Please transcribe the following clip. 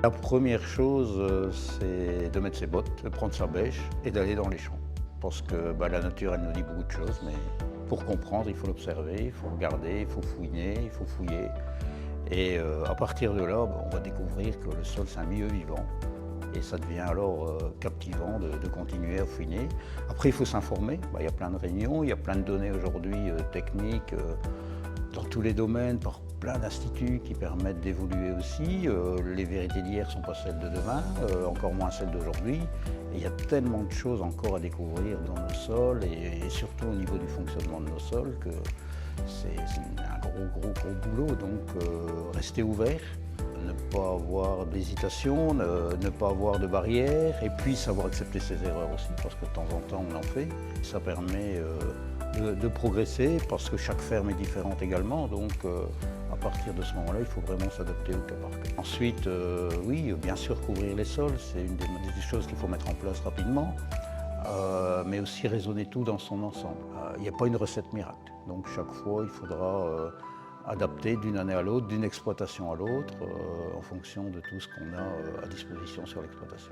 La première chose, c'est de mettre ses bottes, de prendre sa bêche et d'aller dans les champs. Parce que la nature, elle nous dit beaucoup de choses, mais pour comprendre, il faut l'observer, il faut regarder, il faut fouiner, il faut fouiller. Et à partir de là, on va découvrir que le sol, c'est un milieu vivant. Et ça devient alors captivant de continuer à fouiner. Après, il faut s'informer. Il y a plein de réunions, il y a plein de données aujourd'hui techniques dans tous les domaines, par plein d'instituts qui permettent d'évoluer aussi. Les vérités d'hier ne sont pas celles de demain, encore moins celles d'aujourd'hui. Et il y a tellement de choses encore à découvrir dans nos sols et surtout au niveau du fonctionnement de nos sols que c'est un gros boulot. Donc rester ouvert, ne pas avoir d'hésitation, ne pas avoir de barrières et puis savoir accepter ses erreurs aussi parce que de temps en temps on en fait. Ça permet de progresser parce que chaque ferme est différente également, donc à partir de ce moment-là, il faut vraiment s'adapter au cas par cas. Ensuite, oui, bien sûr, couvrir les sols, c'est une des choses qu'il faut mettre en place rapidement, mais aussi raisonner tout dans son ensemble. Il n'y a pas une recette miracle, donc chaque fois, il faudra adapter d'une année à l'autre, d'une exploitation à l'autre, en fonction de tout ce qu'on a à disposition sur l'exploitation.